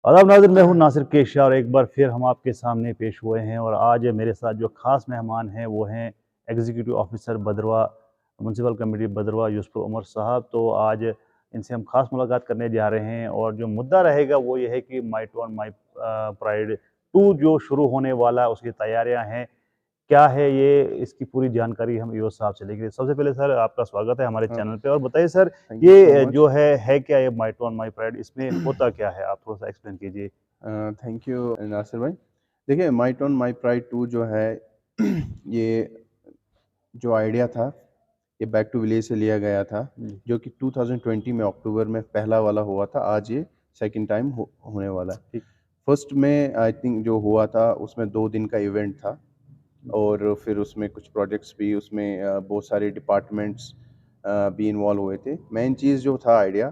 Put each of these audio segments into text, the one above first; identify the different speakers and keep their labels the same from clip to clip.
Speaker 1: आदाब नाज़रीन, मैं हूं नासिर केशा और एक बार फिर हम आपके सामने पेश हुए हैं। और आज मेरे साथ जो ख़ास मेहमान हैं वो हैं executive officer Bhaderwah municipal committee Bhaderwah Yusuf Umar साहब। तो आज इनसे हम ख़ास मुलाकात करने जा रहे हैं और जो मुद्दा रहेगा वो ये है कि माई टोन माई प्राइड 2 जो शुरू होने वाला है उसकी तैयारियां हैं, क्या है ये, इसकी पूरी जानकारी हम ईओ साहब से लेंगे। सबसे पहले सर आपका स्वागत है हमारे
Speaker 2: हाँ,
Speaker 1: चैनल पे। और बताइए सर,
Speaker 2: थैंक यू सो
Speaker 1: ये
Speaker 2: मच।
Speaker 1: जो है क्या ये माई टोन माई प्राइड, इसमें होता क्या है, आप थोड़ा सा एक्सप्लेन कीजिए।
Speaker 2: थैंक यू नासिर भाई। देखिए, माई टर्न माई प्राइड 2 जो है ये जो आइडिया था, ये बैक टू विलेज से लिया गया था,
Speaker 1: जी।
Speaker 2: जो कि 2020 में अक्टूबर में पहला वाला हुआ था। आज ये सेकंड टाइम होने वाला है।
Speaker 1: ठीक।
Speaker 2: फर्स्ट में आई थिंक जो हुआ था उसमें 2 दिन का इवेंट था, और फिर उसमें कुछ प्रोजेक्ट्स भी, उसमें बहुत सारे डिपार्टमेंट्स भी इन्वॉल्व हुए थे। मेन चीज़ जो था आइडिया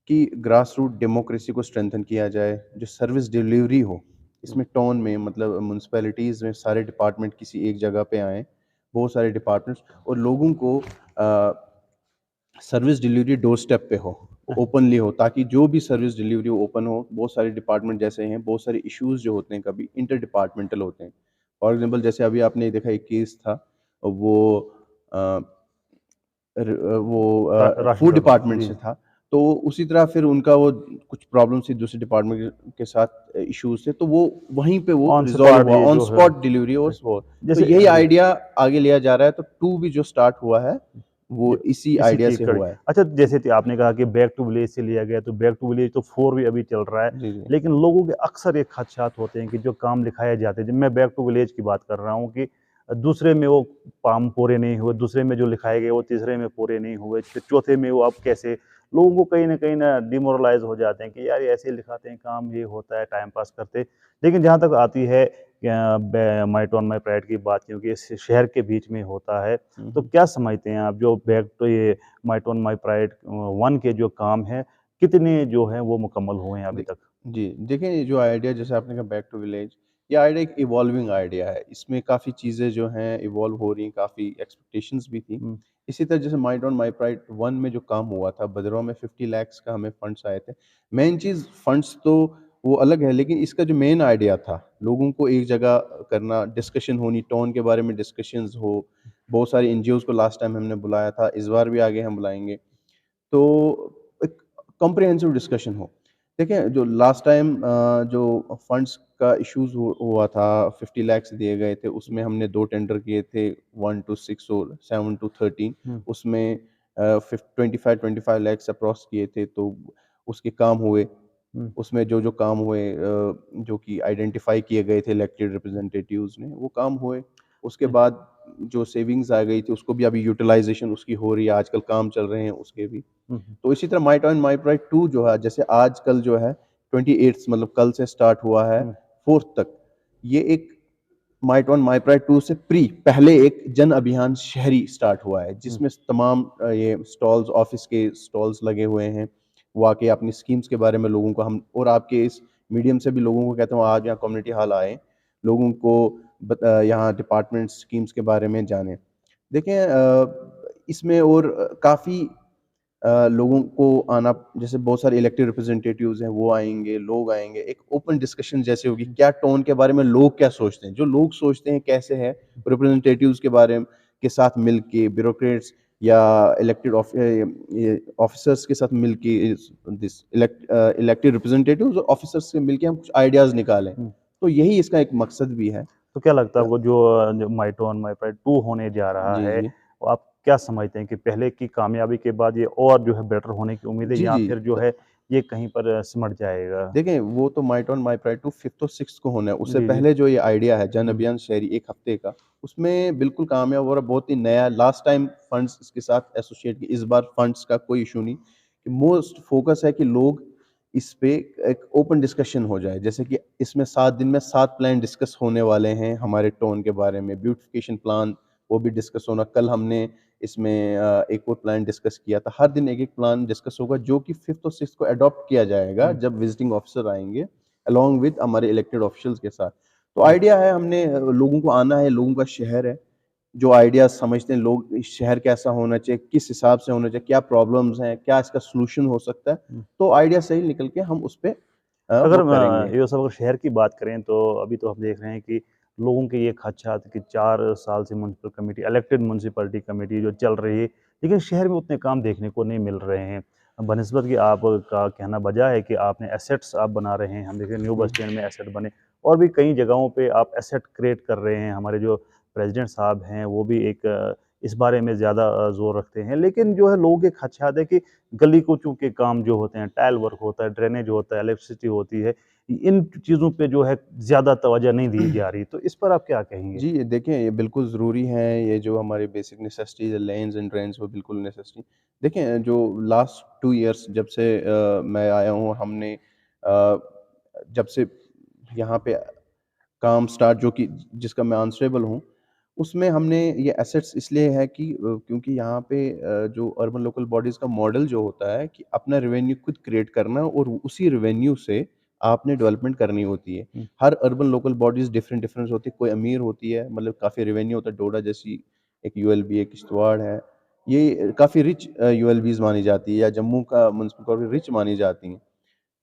Speaker 2: कि ग्रास रूट डेमोक्रेसी को स्ट्रेंथन किया जाए, जो सर्विस डिलीवरी हो इसमें टाउन में, मतलब म्यूनसिपैलिटीज़ में सारे डिपार्टमेंट किसी एक जगह पे आएँ, बहुत सारे डिपार्टमेंट्स, और लोगों को सर्विस डिलीवरी डोर स्टेप पे हो, ओपनली हो, ताकि जो भी सर्विस डिलीवरी ओपन हो। बहुत सारे डिपार्टमेंट जैसे हैं, बहुत सारे इश्यूज़ जो होते हैं कभी इंटर डिपार्टमेंटल होते हैं। फॉर एग्जांपल जैसे अभी आपने देखा एक केस था, वो अ,
Speaker 1: राशन
Speaker 2: फूड
Speaker 1: का।
Speaker 2: डिपार्टमेंट
Speaker 1: जी।
Speaker 2: से था। तो उसी तरह फिर उनका वो कुछ प्रॉब्लम थी दूसरे डिपार्टमेंट के साथ, इश्यूज थे, तो वो वहीं पे वो
Speaker 1: ऑन
Speaker 2: रिजॉल्व
Speaker 1: स्पॉट
Speaker 2: हुआ,
Speaker 1: ये
Speaker 2: ऑन
Speaker 1: जो है।
Speaker 2: स्पॉट डिलीवरी और वो। तो
Speaker 1: जैसे
Speaker 2: यही
Speaker 1: जी।
Speaker 2: आइडिया आगे लिया जा रहा है। तो टू भी जो स्टार्ट हुआ है वो
Speaker 1: ये
Speaker 2: इसी
Speaker 1: इसी
Speaker 2: आइडिया
Speaker 1: की
Speaker 2: से
Speaker 1: कड़ी।
Speaker 2: हुआ है।
Speaker 1: अच्छा, जैसे कि आपने कहा कि बैक टू विलेज से लिया गया, तो बैक टू विलेज तो 4 भी अभी चल रहा है।
Speaker 2: जी जी
Speaker 1: लेकिन लोगों के अक्सर ये खदशात होते हैं कि जो काम लिखाए जाते हैं, जब मैं बैक टू विलेज की बात कर रहा हूँ कि दूसरे में वो काम पूरे नहीं हुए, दूसरे में जो लिखाए गए वो तीसरे में पूरे नहीं हुए, फिर चौथे में वो अब कैसे, लोगों को कहीं ना डिमोरलाइज हो जाते हैं कि यार ये ऐसे लिखाते हैं काम, ये होता है टाइम पास करते। लेकिन जहाँ तक आती है माई टोन माई प्राइड की बात, क्योंकि ये शहर के बीच में होता है, तो
Speaker 2: हम्म।
Speaker 1: क्या समझते हैं आप जो बैक टू ये माई टोन माई प्राइड 1 के जो काम है, कितने जो हैं वो मुकम्मल हुए हैं अभी
Speaker 2: दे-
Speaker 1: तक?
Speaker 2: जी, देखें, ये जो आइडिया जैसे आपने कहा बैक टू विलेज, ये आइडिया एक इवॉल्विंग आइडिया है। इसमें काफ़ी चीज़ें जो हैं इवॉल्व हो रही हैं, काफ़ी एक्सपेक्टेशंस भी थी।
Speaker 1: हुँ।
Speaker 2: इसी तरह जैसे माई डॉन माई प्राइड 1 में जो काम हुआ था भद्रवाह में, 50 लैक्स का हमें फंड्स आए थे। मेन चीज़ फंड्स तो वो अलग है, लेकिन इसका जो मेन आइडिया था, लोगों को एक जगह करना, डिस्कशन होनी, टाउन के बारे में डिस्कशंस हो। बहुत सारे एनजीओज़ को लास्ट टाइम हमने बुलाया था, इस बार भी आगे हम बुलाएँगे। तो एक कॉम्प्रिहेंसिव डिस्कशन हो। देखिए, जो लास्ट टाइम जो फंड्स का इश्यूज़ हुआ था, 50 लैक्स दिए गए थे, उसमें हमने 2 टेंडर किए थे, 1 टू 6 और 7 टू 13।
Speaker 1: हुँ।
Speaker 2: उसमें 25 लैक्स अप्रॉक्स किए थे, तो उसके काम हुए।
Speaker 1: हुँ।
Speaker 2: उसमें जो काम हुए, जो कि आइडेंटिफाई किए गए थे इलेक्टेड रिप्रेजेंटेटिव्स ने, वो काम हुए। उसके
Speaker 1: जी।
Speaker 2: बाद जो सेविंग्स आ गई थी उसको भी अभी यूटिलाइजेशन उसकी हो रही है, आजकल काम चल रहे हैं उसके भी।
Speaker 1: हुँ, हुँ।
Speaker 2: तो इसी तरह माई टर्न माई प्राइड 2 जो है, जैसे आजकल जो है 28 मतलब कल से स्टार्ट हुआ है,
Speaker 1: हुँ।
Speaker 2: 4 तक, ये एक माई टर्न माई प्राइड 2 से पहले एक जन अभियान शहरी स्टार्ट हुआ है,
Speaker 1: हुँ।
Speaker 2: जिसमें तमाम ये स्टॉल्स, ऑफिस के स्टॉल्स लगे हुए हैं। वो आके अपनी स्कीम्स के बारे में लोगों को, हम और आपके इस मीडियम से भी लोगों को कहता हूँ, आज यहाँ कम्युनिटी हॉल आए, लोगों को यहाँ डिपार्टमेंट स्कीम्स के बारे में जाने। देखें, इसमें और काफ़ी लोगों को आना, जैसे बहुत सारे इलेक्टेड रिप्रेजेंटेटिव्स हैं, वो आएंगे, लोग आएंगे, एक ओपन डिस्कशन जैसे होगी, क्या टोन के बारे में लोग क्या सोचते हैं, जो लोग सोचते हैं कैसे है, रिप्रेजेंटेटिव्स के बारे में के साथ मिलके, ब्यूरोक्रेट्स या इलेक्टेड ऑफिसर्स के साथ मिलके, दिस इलेक्टेड रिप्रेजेंटेटिव्स और ऑफिसर्स से मिलके हम कुछ आइडियाज़ निकालें।
Speaker 1: हुँ।
Speaker 2: तो यही इसका एक मकसद भी है।
Speaker 1: तो क्या लगता है आपको जो माई टोन माई प्राइड 2 होने जा रहा
Speaker 2: जी
Speaker 1: है,
Speaker 2: जी
Speaker 1: वो आप क्या समझते हैं कि पहले की कामयाबी के बाद ये और जो है बेटर होने की उम्मीद है,
Speaker 2: जी
Speaker 1: या
Speaker 2: जी
Speaker 1: फिर जो है ये कहीं पर सिमट जाएगा?
Speaker 2: देखें, वो तो my turn my pride to 5th और 6th को होना है। उससे
Speaker 1: जी, जी।
Speaker 2: पहले जो ये आइडिया है जन
Speaker 1: हुँ।
Speaker 2: अभियान शहरी, 1 हफ्ते का, उसमें बिल्कुल कामयाब हो रहा है, बहुत ही नया। लास्ट टाइम फंड्स इसके साथ एसोसिएट किए, इस बार फंड्स का कोई इशू नहीं। कि मोस्ट फोकस है कि लोग इस पे एक ओपन डिस्कशन हो जाए। जैसे कि इसमें 7 दिन में 7 प्लान डिस्कस होने वाले हैं हमारे टाउन के बारे में, ब्यूटिफिकेशन प्लान वो भी डिस्कस होना। कल हमने इसमें एक और प्लान डिस्कस किया था। हर दिन एक-एक प्लान डिस्कस होगा, जो कि 5th और 6th को अडॉप्ट किया जाएगा
Speaker 1: हुँ।
Speaker 2: जब विजिटिंग ऑफिसर आएँगे, अलॉन्ग विद हमारे इलेक्टेड ऑफिशियल्स के साथ। तो
Speaker 1: हुँ।
Speaker 2: आइडिया है, हमने लोगों को आना है, लोगों का शहर है, जो आइडियाज़ समझते हैं लोग, इस शहर कैसा होना चाहिए, किस हिसाब से होना चाहिए, क्या प्रॉब्लम्स हैं, क्या इसका सॉल्यूशन हो सकता है।
Speaker 1: हुँ।
Speaker 2: तो आइडिया सही निकल के हम उस पे
Speaker 1: अगर
Speaker 2: वो करेंगे।
Speaker 1: ये सब अगर शहर की बात करें तो अभी तो हम देख रहे हैं कि लोगों के ये खदशात कि 4 साल से municipal committee elected municipality committee जो चल रही है, लेकिन शहर में उतने काम देखने को नहीं मिल रहे हैं। बनिस्बत कि आपका कहना बजा है कि आपने एसेट्स आप बना रहे हैं, हम देख रहे हैं न्यू बस
Speaker 2: हुँ।
Speaker 1: स्टैंड में एसेट बने और भी कई जगहों पे आप एसेट क्रिएट कर रहे हैं। हमारे जो प्रेज़िडेंट साहब हैं, वो भी एक इस बारे में ज़्यादा ज़ोर रखते हैं। लेकिन जो है लोगों के खदशात है कि गली कूचों के काम जो होते हैं, टाइल वर्क होता है, ड्रेनेज होता है, इलेक्ट्रिसिटी होती है, इन चीज़ों पे जो है ज़्यादा तवज्जो नहीं दी जा रही। तो इस पर आप क्या कहेंगे?
Speaker 2: जी, ये देखें ये बिल्कुल ज़रूरी है, ये जो हमारे बेसिक नेसेसिटीज़ है, लेन्स एंड ड्रेन्स वो बिल्कुल नेसेसिटी। देखें जो लास्ट 2 इयर्स जब से मैं आया हूँ, हमने जब से यहाँ पे काम स्टार्ट जो कि जिसका मैं आंसरेबल हूँ, उसमें हमने ये एसेट्स इसलिए है कि क्योंकि यहाँ पे जो अर्बन लोकल बॉडीज़ का मॉडल जो होता है कि अपना रेवेन्यू खुद क्रिएट करना और उसी रेवेन्यू से आपने डेवलपमेंट करनी होती है।
Speaker 1: हुँ,
Speaker 2: हर urban local bodies different difference होती है, कोई अमीर होती है, मतलब काफ़ी रेवेन्यू होता है, डोडा जैसी एक यूएलबी है, किश्तवाड़ है, ये काफ़ी रिच यूएलबीज़ मानी जाती है, या जम्मू का म्युनिसिपल कॉर्पोरेशन रिच मानी जाती हैं।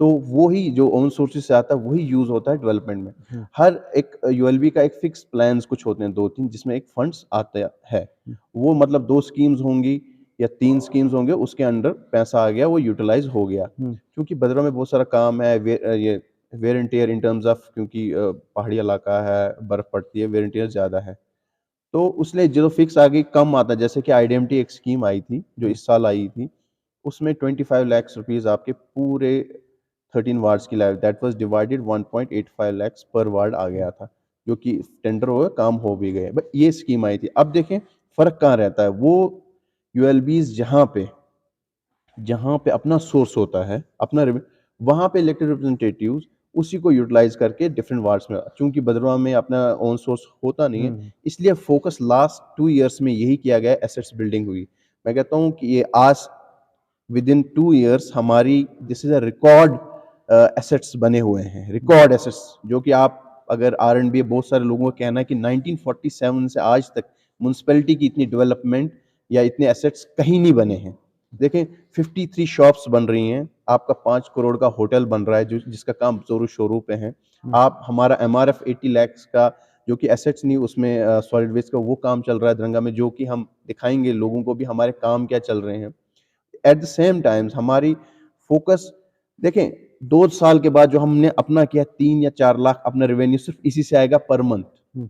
Speaker 2: तो वो ही जो ओन सोर्सेज़ से आता है, वही यूज़ होता है डेवलपमेंट में।
Speaker 1: हुँ,
Speaker 2: हर एक यूएलबी का एक फिक्स प्लान्स कुछ होते हैं 2-3 जिसमें एक फंड्स आता है।
Speaker 1: हुँ,
Speaker 2: वो मतलब 2 स्कीम्स होंगी या 3 स्कीम्स होंगे, उसके अंडर पैसा आ गया, वो यूटिलाइज़ हो गया।
Speaker 1: हुँ,
Speaker 2: क्योंकि भद्रवाह में बहुत सारा काम है, ये wear and tear in terms of, क्योंकि पहाड़ी इलाका है, बर्फ़ पड़ती है, वेयर एंड टियर ज़्यादा है। तो उसलिए जो फिक्स आ गई कम आता है, जैसे कि आईडीएमटी एक स्कीम आई थी, जो
Speaker 1: हुँ,
Speaker 2: इस साल आई थी, उसमें 25 लाख रुपीज़ आपके पूरे 13 वार्ड्स की life that was divided 1.85 lakh पर वार्ड आ
Speaker 1: हुँ,
Speaker 2: गया था, जो कि टेंडर हो गया, काम हो भी गए। बट ये स्कीम आई थी। अब देखें फ़र्क कहाँ रहता है, वो यूएलबीज़ जहाँ पे अपना सोर्स होता है, अपना रेवे वहाँ पे इलेक्टेड रिप्रेजेंटेटिव्स उसी को यूटिलाइज़ करके डिफरेंट वार्ड्स में, चूँकि भदरवाह में अपना ओन सोर्स होता नहीं है,
Speaker 1: हुँ,
Speaker 2: इसलिए फ़ोकस लास्ट 2 इयर्स में यही किया गया है, एसेट्स बिल्डिंग हुई। मैं कहता हूँ कि ये आज विदिन 2 इयर्स हमारी this is a record assets बने हुए हैं,
Speaker 1: हुँ,
Speaker 2: रिकॉर्ड एसेट्स, जो कि आप अगर आर-एंड-बी, बहुत सारे लोगों का कहना है कि 1947 से आज तक म्युनिसिपैलिटी की इतनी डेवलपमेंट या इतने एसेट्स कहीं नहीं बने हैं। देखें 53 शॉप्स बन रही हैं, आपका 5 करोड़ का होटल बन रहा है जो जिसका काम ज़ोरों-शोरों पे है।
Speaker 1: हुँ,
Speaker 2: आप हमारा एमआरएफ 80 लैक्स का, जो कि एसेट्स नहीं, उसमें सॉलिड वेस्ट का वो काम चल रहा है दरंगा में, जो कि हम दिखाएँगे लोगों को भी हमारे काम क्या चल रहे हैं। एट द सेम टाइम्स हमारी फोकस, देखें 2 साल के बाद जो हमने अपना किया 3 या 4 लाख अपना रेवेन्यू सिर्फ इसी से आएगा पर मंथ।
Speaker 1: हुँ,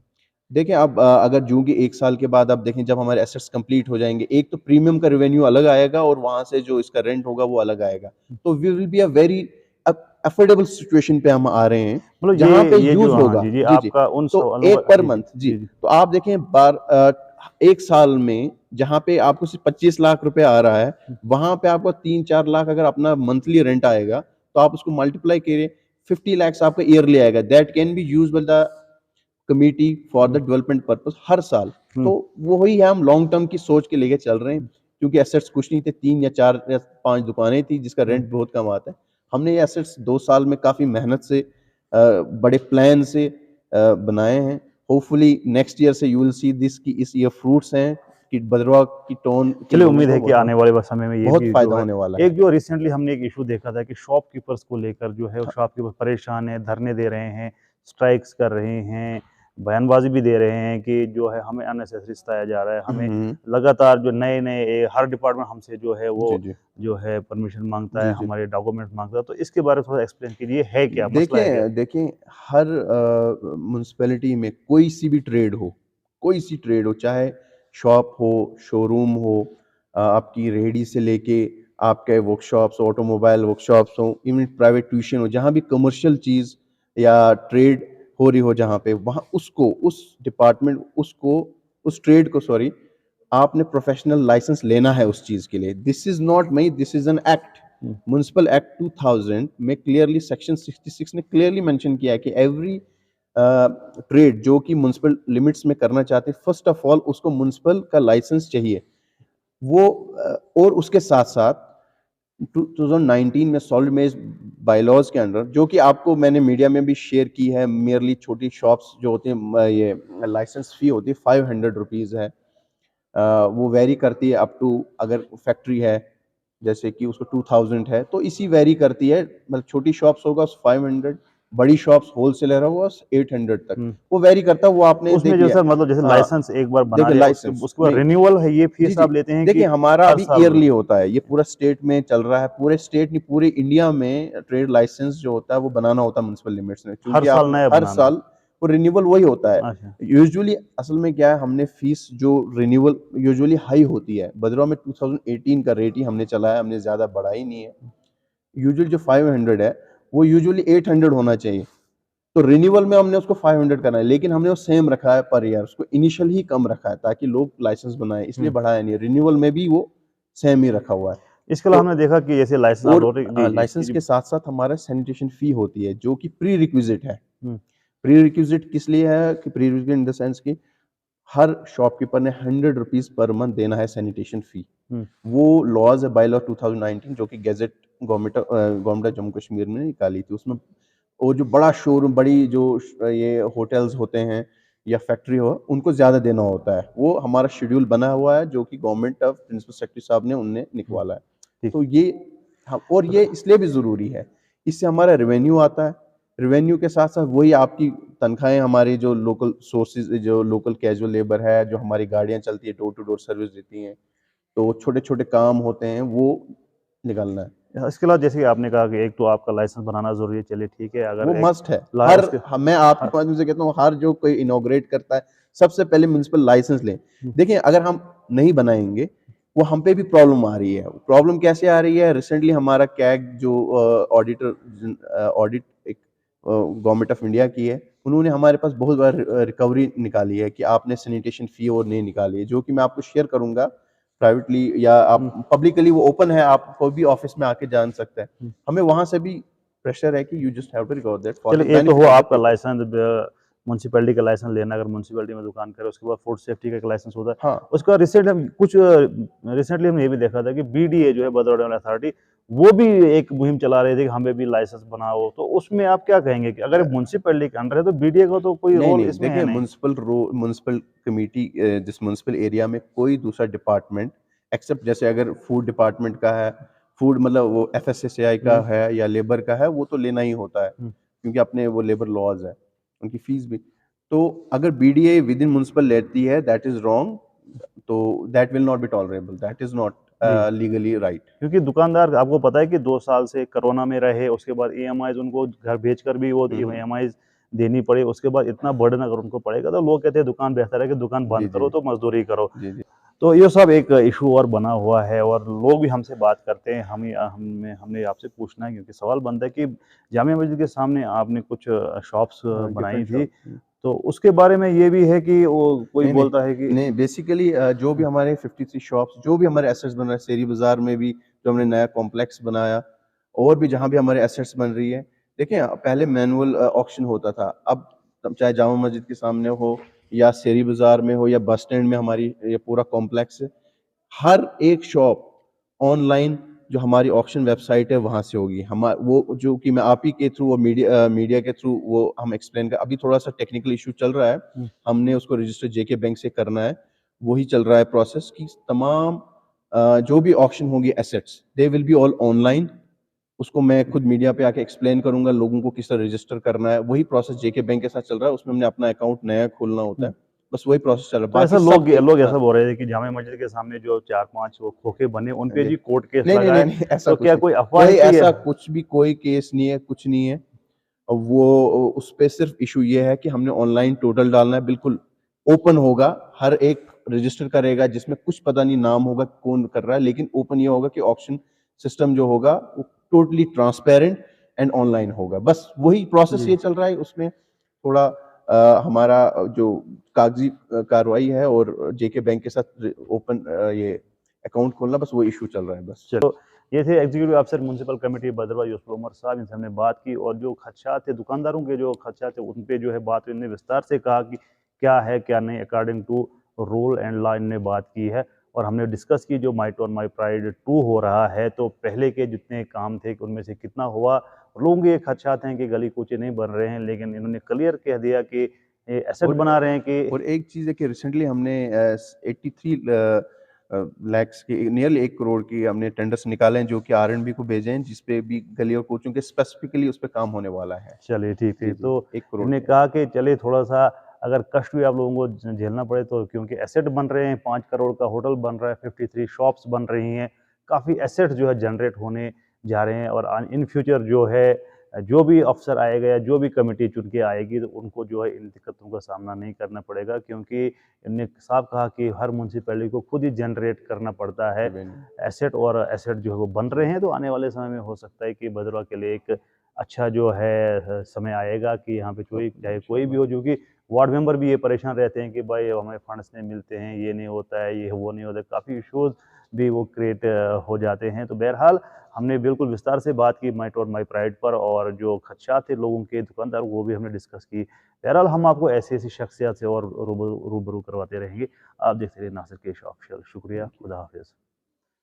Speaker 2: देखें अब अगर जूँ कि 1 साल के बाद आप देखें जब हमारे एसेट्स कंप्लीट हो जाएँगे, एक तो प्रीमियम का रेवेन्यू अलग आएगा और वहाँ से जो इसका रेंट होगा वो अलग आएगा।
Speaker 1: हुँ।
Speaker 2: तो we will be a very affordable situation पे हम आ रहे हैं,
Speaker 1: मतलब
Speaker 2: जहाँ पे
Speaker 1: ये
Speaker 2: यूज़
Speaker 1: जो हाँ
Speaker 2: होगा।
Speaker 1: जी, जी,
Speaker 2: जी, जी।
Speaker 1: आपका उन
Speaker 2: तो
Speaker 1: सवालों
Speaker 2: एक
Speaker 1: का
Speaker 2: पर
Speaker 1: जी, जी,
Speaker 2: मंथ जी,
Speaker 1: जी, जी।
Speaker 2: तो आप देखें 1 साल में जहाँ पे आपको सिर्फ 25 लाख रुपए आ रहा है,
Speaker 1: हुँ,
Speaker 2: वहाँ पे आपको 3-4 लाख अगर अपना मंथली रेंट आएगा, तो आप उसको मल्टीप्लाई करिए, 50 लैक्स आपका ईयरली आएगा, that can be used by the committee for the
Speaker 1: hmm,
Speaker 2: development purpose हर साल।
Speaker 1: हुँ,
Speaker 2: तो वही है, हम लॉन्ग टर्म की सोच के लेके चल रहे हैं, क्योंकि एसेट्स कुछ नहीं थे, 3 या 4 या 5 दुकानें थी जिसका
Speaker 1: हुँ।
Speaker 2: रेंट बहुत कम आता है। हमने ये एसेट्स 2 साल में काफ़ी मेहनत से बड़े प्लान से बनाए हैं। होपफुली नेक्स्ट ईयर से यू विल सी दिस कि इस ईयर फ्रूट्स हैं, कि भदरवाह की टोन के
Speaker 1: चलिए
Speaker 2: लोगों
Speaker 1: उम्मीद है
Speaker 2: को
Speaker 1: कि आने वाले समय में ये
Speaker 2: बहुत
Speaker 1: भी जो
Speaker 2: फ़ायदा
Speaker 1: है
Speaker 2: होने वाला है।
Speaker 1: एक जो रिसेंटली हमने एक इश्यू देखा था कि शॉपकीपर्स को लेकर जो है वो
Speaker 2: हाँ।
Speaker 1: शॉपकीपर परेशान हैं, धरने दे रहे हैं, स्ट्राइक्स कर रहे हैं, बयानबाज़ी भी दे रहे हैं कि जो है हमें अननेसेसरी सताया जा रहा है, हमें
Speaker 2: हुँ,
Speaker 1: लगातार जो नए-नए हर डिपार्टमेंट हमसे जो है वो
Speaker 2: जी, जी।
Speaker 1: जो है परमिशन माँगता है,
Speaker 2: जी, जी।
Speaker 1: हमारे डॉक्यूमेंट माँगता है, तो इसके बारे में थोड़ा एक्सप्लेन कीजिए है क्या? मसला है क्या?
Speaker 2: देखें देखें हर म्युनिसिपैलिटी में कोई-सी भी ट्रेड हो, कोई-सी ट्रेड हो, चाहे शॉप हो, शोरूम हो, आपकी रेहड़ी से लेके आपके वर्कशॉप्स, ऑटोमोबाइल वर्कशॉप्स हों, इवन प्राइवेट ट्यूशन हो, जहाँ भी कमर्शियल चीज़ या ट्रेड हो रही हो जहाँ पे, वहाँ उसको, उस डिपार्टमेंट उसको, उस ट्रेड को सॉरी, आपने प्रोफेशनल लाइसेंस लेना है उस चीज़ के लिए। This is not me, this is an act.
Speaker 1: Hmm,
Speaker 2: municipal act 2000 में क्लियरली सेक्शन 66 ने क्लियरली मेंशन किया है कि एवरी ट्रेड जो कि म्युनिसिपल लिमिट्स में करना चाहते हैं, फर्स्ट ऑफ ऑल उसको म्युनिसिपल का लाइसेंस चाहिए। वो और उसके साथ-साथ 2019 में सॉलिड वेस्ट बायलॉज़ के अंडर, जो कि आपको मैंने मीडिया में भी शेयर की है, मेयरली छोटी शॉप्स जो होती हैं, ये लाइसेंस फ़ी होती है ₹500 है। वो वेरी करती है अप टू, अगर फैक्ट्री है, जैसे कि उसको 2000 है, तो इसी वेरी करती है, मतलब छोटी शॉप्स होगा 500, बड़ी शॉप्स होलसेलर होगा 800 तक,
Speaker 1: हम्म।
Speaker 2: वो वेरी करता है, वो आपने
Speaker 1: उसमें
Speaker 2: देख
Speaker 1: जो
Speaker 2: लिया।
Speaker 1: सर मतलब जैसे
Speaker 2: हाँ,
Speaker 1: लाइसेंस एक बार बना
Speaker 2: देखिए
Speaker 1: लिया, उसके
Speaker 2: लाइसेंस
Speaker 1: उसके बाद
Speaker 2: नहीं,
Speaker 1: रिन्यूअल है, ये
Speaker 2: जी
Speaker 1: फीस
Speaker 2: जी,
Speaker 1: आप लेते हैं कि
Speaker 2: देखिए हमारा
Speaker 1: हर
Speaker 2: अभी
Speaker 1: साल?
Speaker 2: ईयरली होता है, ये पूरा स्टेट में चल रहा है, पूरे स्टेट नहीं पूरे इंडिया में ट्रेड लाइसेंस जो होता है वो बनाना होता है म्युनिसिपल लिमिट्स में,
Speaker 1: हर
Speaker 2: क्योंकि
Speaker 1: साल
Speaker 2: आपने
Speaker 1: नया
Speaker 2: हर
Speaker 1: बनाना है?
Speaker 2: साल वो रिन्यूअल वही होता है।
Speaker 1: अच्छा।
Speaker 2: यूजुअली असल में क्या है, हमने फीस जो रिन्यूअल यूजुअली हाई होती है, बदरवा में 2018 का रेट ही हमने चला है, हमने ज़्यादा बढ़ा ही नहीं है। यूजुअली जो 500 है वो यूजुअली 800 होना चाहिए, तो रिन्यूअल में हमने उसको 500 करना है, लेकिन हमने वो सेम रखा है पर ईयर, उसको इनिशियल ही कम रखा है ताकि लोग लाइसेंस बनाए, इसलिए
Speaker 1: हम्म।
Speaker 2: बढ़ाया नहीं है, रिन्यूअल में भी वो सेम ही रखा हुआ है।
Speaker 1: इसके अलावा
Speaker 2: तो
Speaker 1: हमने देखा कि जैसे लाइसेंस आप
Speaker 2: और
Speaker 1: बोल रहे, जी जी
Speaker 2: लाइसेंस
Speaker 1: जी।
Speaker 2: के साथ साथ हमारा सैनिटेशन फी होती है जो कि प्री रिक्विजिट है।
Speaker 1: हम्म।
Speaker 2: प्री रिक्विजिट किस लिए है कि pre requisite in the sense कि हर शॉपकीपर ने 100 रुपीज पर मंथ देना है सैनिटेशन फी।
Speaker 1: हम्म।
Speaker 2: वो लॉज है, बाय लॉ 2019, जो कि gadget government of Jammu Kashmir ने निकाली थी, उसमें और जो बड़ा शोरूम, बड़ी जो ये होटल्स होते हैं या फैक्ट्री हो, उनको ज़्यादा देना होता है, वो हमारा शेड्यूल बना हुआ है जो कि गवर्नमेंट ऑफ प्रिंसिपल सेक्रेटरी साहब ने उनने
Speaker 1: हम्म।
Speaker 2: निकवाला है।
Speaker 1: ठीक।
Speaker 2: तो ये और ये इसलिए भी ज़रूरी है, इससे हमारा रेवेन्यू आता है, रेवेन्यू के साथ साथ वही आपकी तनख्वाहें, हमारे जो लोकल सोर्सेज, जो लोकल कैजुअल लेबर है, जो हमारी गाड़ियाँ चलती है, डोर टू डोर सर्विस देती हैं, तो छोटे छोटे काम होते हैं वो निकालना है,
Speaker 1: इसके अलावा जैसे कि आपने कहा कि एक तो आपका लाइसेंस बनाना जरूरी है, चलिए ठीक है,
Speaker 2: वो
Speaker 1: अगर एक
Speaker 2: मस्ट है। हर
Speaker 1: उसके
Speaker 2: मैं आपके
Speaker 1: हर,
Speaker 2: माध्यम से कहता हूँ, हर जो कोई इनॉग्रेट करता है सबसे पहले म्युनिसिपल लाइसेंस लें।
Speaker 1: हम्म।
Speaker 2: देखिए अगर हम नहीं बनाएंगे, वो हम पे भी प्रॉब्लम आ रही है। प्रॉब्लम कैसे आ रही है? रिसेंटली हमारा कैग जो ऑडिट एक गवर्नमेंट ऑफ इंडिया की है, उन्होंने हमारे पास बहुत बार रिकवरी निकाली है कि आपने सैनिटेशन फी और नहीं निकाली है, जो कि मैं आपको शेयर करूंगा प्राइवेटली, या
Speaker 1: हम्म।
Speaker 2: आप पब्लिकली, वो ओपन है, आपको भी ऑफिस में आके जान सकते हैं।
Speaker 1: हम्म।
Speaker 2: हमें वहां से भी प्रेशर है कि you just have to record that for the
Speaker 1: चलिए एक तो
Speaker 2: बेनिफिट
Speaker 1: हुआ
Speaker 2: ऑफ द
Speaker 1: आपका
Speaker 2: पीपल।
Speaker 1: लाइसेंस, म्यूनसिपैलिटी का लाइसेंस लेना, अगर म्यूनसिपैलिटी में दुकान करे, उसके बाद फूड सेफ्टी का एक लाइसेंस होता है।
Speaker 2: हाँ,
Speaker 1: उसका रिसेंटली हमने ये भी देखा था कि बीडीए जो है, बदरवा डेवलपमेंट अथॉरिटी, वो भी एक मुहिम चला रहे थे कि हमें भी लाइसेंस बनाओ, तो उसमें आप क्या कहेंगे कि अगर म्यूनसिपैलिटी के अंडर है तो बीडीए का तो कोई
Speaker 2: नहीं
Speaker 1: रोल
Speaker 2: नहीं,
Speaker 1: इसमें है
Speaker 2: देखिए
Speaker 1: नहीं?
Speaker 2: म्युनिसिपल कमेटी, जिस म्युनिसिपल एरिया में कोई दूसरा डिपार्टमेंट, एक्सेप्ट जैसे अगर फूड डिपार्टमेंट का है, फूड मतलब वो एफएसएसएआई का
Speaker 1: हम्म।
Speaker 2: है या लेबर का है, वो तो लेना ही होता है,
Speaker 1: हम्म।
Speaker 2: क्योंकि अपने वो लेबर लॉज है, उनकी फीस भी। तो अगर बीडीए विद इन म्युनिसिपल लेती है, दैट इज रॉन्ग, तो that will not be tolerable, that is not
Speaker 1: जी,
Speaker 2: लीगली राइट।
Speaker 1: क्योंकि दुकानदार, आपको पता है कि 2 साल से कोरोना में रहे, उसके बाद ईएमआईज उनको घर भेजकर भी वो
Speaker 2: हम्म,
Speaker 1: ईएमआईज देनी पड़ी, उसके बाद इतना बर्डन अगर उनको पड़ेगा, तो लोग कहते हैं दुकान बेहतर है कि दुकान
Speaker 2: जी
Speaker 1: बंद
Speaker 2: जी
Speaker 1: करो तो मजदूरी करो।
Speaker 2: जी जी
Speaker 1: तो ये सब एक इशू और बना हुआ है, और लोग भी हमसे बात करते हैं, हमने हमने आपसे पूछना है, क्योंकि सवाल बनता है कि जामिया मस्जिद के सामने आपने कुछ शॉप्स
Speaker 2: हाँ,
Speaker 1: बनाई
Speaker 2: डिफरेंट
Speaker 1: थी,
Speaker 2: शॉप।
Speaker 1: तो उसके बारे में ये भी है कि वो कोई
Speaker 2: नहीं नहीं
Speaker 1: बोलता है कि
Speaker 2: नहीं, बेसिकली जो भी हमारे 53 शॉप्स, जो भी हमारे एसेट्स बन रहे हैं, शेरी बाजार में भी जो हमने नया कॉम्प्लेक्स बनाया, और भी जहाँ भी हमारे एसेट्स बन रही है, देखिए पहले मैनुअल ऑक्शन होता था, अब चाहे जामा मस्जिद के सामने हो या शेरी बाजार में हो या बस स्टैंड में हमारी ये पूरा कॉम्प्लेक्स है, हर एक शॉप ऑनलाइन जो हमारी ऑक्शन वेबसाइट है वहां से होगी। हम वो जो कि मैं आप ही के थ्रू और मीडिया के थ्रू वो हम एक्सप्लेन कर, अभी थोड़ा सा टेक्निकल इशू चल रहा है,
Speaker 1: हम्म।
Speaker 2: हमने उसको रजिस्टर जेके बैंक से करना है, वही चल रहा है प्रोसेस की तमाम जो भी ऑक्शन होगी assets, they will be all online. उसको मैं खुद मीडिया पे आके एक्सप्लेन करूंगा लोगों को किस तरह रजिस्टर करना है, वही प्रोसेस जेके बैंक के साथ चल रहा है, उसमें हमने अपना अकाउंट नया खोलना होता है, बस वही प्रोसेस चल रहा है,
Speaker 1: तो
Speaker 2: बाकी
Speaker 1: ऐसा
Speaker 2: सब
Speaker 1: लोग
Speaker 2: एक।
Speaker 1: लोग
Speaker 2: हाँ,
Speaker 1: ऐसा बोल रहे थे कि जामा मस्जिद के सामने जो 4-5 वो खोखे बने, उन पे
Speaker 2: जी।
Speaker 1: जी कोर्ट केस
Speaker 2: नहीं नहीं नहीं
Speaker 1: लगाए,
Speaker 2: नहीं, ऐसा
Speaker 1: तो
Speaker 2: कुछ
Speaker 1: क्या
Speaker 2: नहीं,
Speaker 1: कोई अफवाह है
Speaker 2: कोई
Speaker 1: कि
Speaker 2: ऐसा कुछ भी कोई केस नहीं है, कुछ नहीं है। वो उस पे सिर्फ इशू ये है कि हमने ऑनलाइन टोटल डालना है, बिल्कुल ओपन होगा, हर एक रजिस्टर करेगा, जिसमें कुछ पता नहीं नाम होगा कौन कर रहा है, लेकिन ओपन ये होगा कि ऑक्शन सिस्टम जो होगा वो टोटली ट्रांसपेरेंट एंड ऑनलाइन होगा, बस वही प्रोसेस
Speaker 1: जी?
Speaker 2: ये चल रहा है। उसमें थोड़ा हमारा जो कागजी कार्रवाई है और जेके बैंक के साथ ओपन ये अकाउंट खोलना, बस वो इशू चल रहा है बस।
Speaker 1: चलो, ये थे एग्जीक्यूटिव अफसर म्यूनसिपल कमेटी बदरवा यूसुफ उमर साहब, इनसे हमने बात की, और जो खदशात थे, दुकानदारों के जो खदशात थे, उन पे जो है बात इन्होंने विस्तार से कहा कि क्या है क्या नहीं, according to rule and law इन्होंने बात की है। और हमने डिस्कस की जो माई टोन माई प्राइड 2 हो रहा है, तो पहले के जितने काम थे कि उनमें से कितना हुआ। लोगों के ये खदशात हैं कि गली कूचे नहीं बन रहे हैं, लेकिन इन्होंने क्लियर कह दिया कि एसेट
Speaker 2: और
Speaker 1: बना रहे हैं कि
Speaker 2: और एक चीज़ है कि रिसेंटली हमने 83 लैक्स की, नियरली 1 करोड़ की हमने टेंडर्स निकाले हैं, जो कि आरएंडबी को भेजे हैं, जिस पे भी गली और कोचों के स्पेसिफिकली उस पे काम होने वाला है।
Speaker 1: चलिए ठीक है।
Speaker 2: जी, जी,
Speaker 1: तो
Speaker 2: 1 करोड़
Speaker 1: इन्होंने
Speaker 2: के।
Speaker 1: कहा कि चलिए थोड़ा-सा अगर कष्ट भी आप लोगों को झेलना पड़े तो, क्योंकि एसेट बन रहे हैं, 5 करोड़ का होटल बन रहा है, 53 शॉप्स बन रही हैं, काफ़ी एसेट जो है जनरेट होने जा रहे हैं और इन फ्यूचर जो है जो भी अफ़सर आएगा या जो भी कमेटी चुन के आएगी तो उनको जो है इन दिक्कतों का सामना नहीं करना पड़ेगा, क्योंकि इन्होंने साफ कहा कि हर म्युनिसिपैलिटी को खुद ही जनरेट करना पड़ता है
Speaker 2: रेवेन्यू।
Speaker 1: एसेट, और एसेट जो है वो बन रहे हैं। तो आने वाले समय में हो सकता है कि भदरवा के लिए एक अच्छा जो है समय आएगा कि यहाँ पे कोई, चाहे कोई भी
Speaker 2: इंशाल्लाह।
Speaker 1: हो, जो कि वार्ड मेंबर भी ये परेशान रहते हैं कि भाई हमें फंड्स नहीं मिलते हैं, ये नहीं होता है, ये वो नहीं होता है, काफ़ी इश्यूज़ भी वो क्रिएट हो जाते हैं। तो बहरहाल हमने बिल्कुल विस्तार से बात की माई टोन माई प्राइड पर, और जो खदशात थे लोगों के, दुकानदार, वो भी हमने डिस्कस की। बहरहाल हम आपको ऐसी-ऐसी शख्सियत से और रूबरू रूबरू करवाते रहेंगे। आप देखते रहिए नासिर केश ऑफिशियल। शुक्रिया,
Speaker 2: थैंक यू।
Speaker 1: खुदा हाफ़िज़।